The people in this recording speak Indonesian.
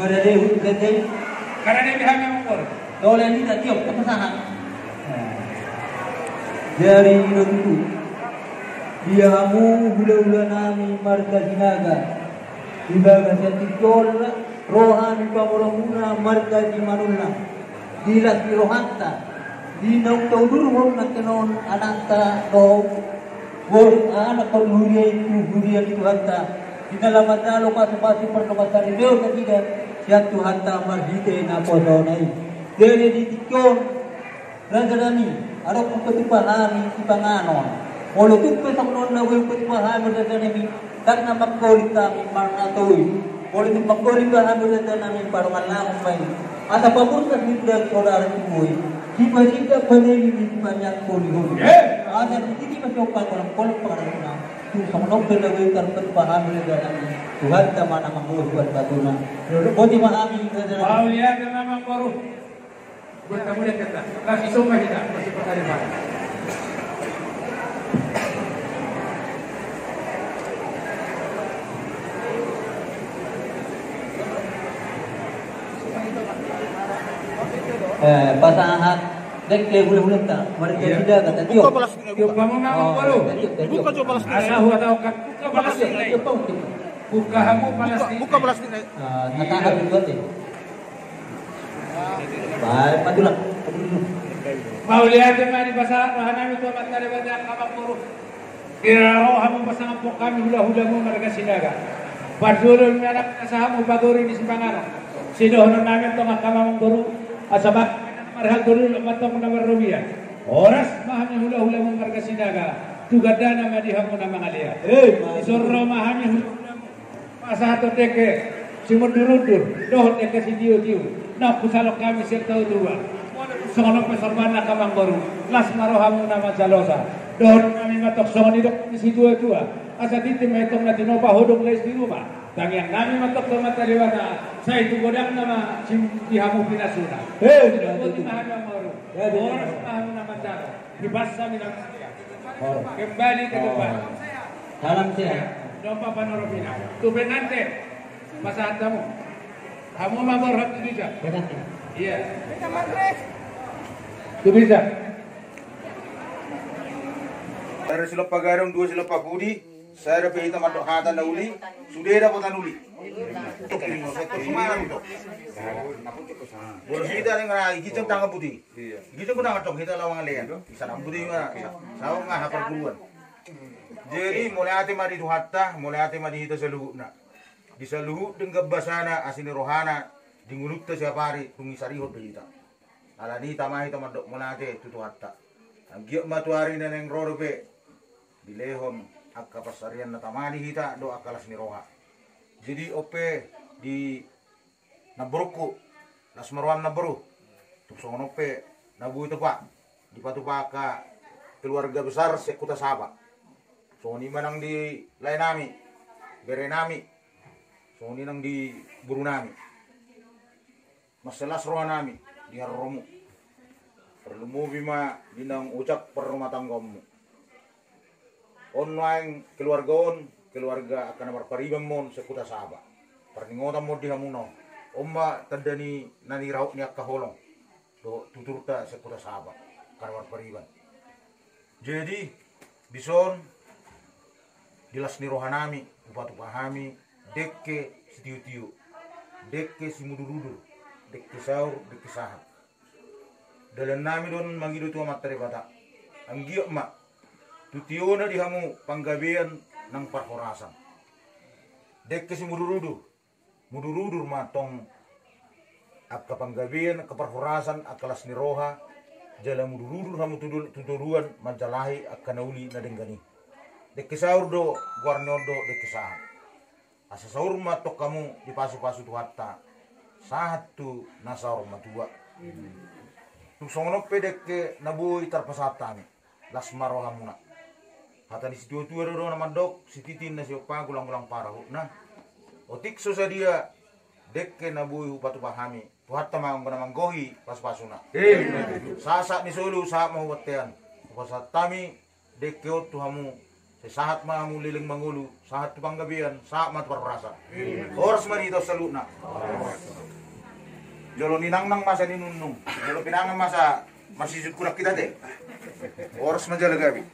Kadadehut kadeh. Karena dia hanya mengkor. Dole ni tak tiup kepesahan. Dari itu dia mu hula-hula nami marga dinaga. Dibaga sa tikol rohan pamoromuna marga di manula. Dilas di rohanta. Di nautaw durhon na tenon ananta do. Anak paghuria itu hanta. Dinalamadalo ka sa pasi perlokasan ilo ketiga. Siya tuhanta marhite na poso na Dere di tikyon ragadani araw kung katupahami si panganon olo tupe sa kunon na huwag katupahami ragadani tak na magkolit kami mga tuwi olo tupe magkolit kami ragadani parang alakong may at apapunta sa middag solar tuwi sipa-sipa panay ni banyak kuli-huli at hindi masyopang walang kolong panganon kung sa kunon na huwag katupahami ragadani Tuhan tama na manguluhan batuna Bodi mahami ragadani Paulia ka naman koro. Buat kamu lihat kata, kasih semua kita masih perkaliman. Pasangan dek boleh tak? Mereka tidak kata tiup. Tiup kamu memang baru. Buka coba plastik. Allah tahu kan. Buka plastik. Buka kamu plastik. Buka plastik. Natahan juga deh. Baik, majulah. Mau lihat di pasar bahan itu amat dari banyak kamak buruk. Kira roh kamu pasangan pok kami hula-hulamu mereka sinaga. Padulun anak kasahamu bagori di Simpangano. Sidohon namin to kakamang guru. Asabak marhal guru matong nomor rupiah. Oras mahami hula-hulamu mereka sinaga. Tugadana madihamu na mga liya. Isorro mahami hula-hulamu. Masa ato teke simudurudur. Dohon teke si diyo-diyo. Nah, kusalok kami serta dua. Songono pesorbana kamang baru. Las marohamu nama jalosa. Dohon kami matok songon idok si dua-dua. Asa titim metong na tinopa hodong les di rumah. Tang yang kami matok tomat taliwana. Saya itu godang nama dihamu pinasuna. Tidak mahamang baru. Oras mahamu nama jalo. Dibasa minang kembali ke depan. Salam sehat. Dopa panoropina. Tuben nanti. Masa hatamu. Kamu mabor hati bisa. Iya. Itu bisa. Dari sila pagarong dua sila pakudi, saya dapat hitam atau hata na uli, sudah dapat uli. Sektor semarang itu. Boleh kita dengan kita tangga putih. Kita pun tangga kita lawang lean. Sana putih mana? Saung nggak hafal duluan. Jadi mulai hati mari itu hatta, mulai hati mari itu seluruh na. Di seluruh dengan basana asini rohana di ngulut te siapa hari tungisari hot berita. Ala ni tamah itu madok mulate tutu hatta. Giok matuari neneng rorobe di lehom akka pasarian na tamani hita do akalas ni roha. Jadi ope di nabruku las marwan nabru. Tusong ope nabu itu pak di patupaka keluarga besar sekuta saba. So ni manang di lain nami bere nami. So ini nang di buru nami, masalah roh nami di haromu, perlu mu bima di nang ucap per rumah tanggamu. Online keluarga akan berparibam mon sekuta saba, perningotan mo di hamuno, omba tadani nani raut ni akaholong, do tuturta sekuta saba, akan berparibam. Jadi bison dilas ni rohanami, upahami. Dekke si tiu-tiu, dekke si mudurudur, dekke saur, dekke sahat. Dalam nami don mangido tua materi bata. Anggiok mak, tutiu na dihamu panggabian nang parhorasan. Dekke si mudurudur matong akka panggabian ke parhorasan akalas ni roha. Jala mudurudur hamu tuduruan majalahi akka nauli na denggani. Dekke saur do guarnodo dekke sahat. Asa saur matok kamu di pasu-pasu tu hatta satu nasaur matua. Tusongono pedek ke nabu itar pasatani las marohamuna. Hata di situ tu ada nama dok si titin na siapa gulang-gulang parah. Nah, otik susah dia dek ke nabu batu pahami. Tu hatta mang manggohi pas-pasuna. Sasak ni sulu sa mau wetean. Pasatami dek ke tu hamu Sesahat mamu liling mangulu, sahat tu panggabian, saat mat perperasa. Oras manito salutna. Jolo ninang nang masa ninunung, jolo pinangan masa masih kurak kita deh. Oras majala gabi.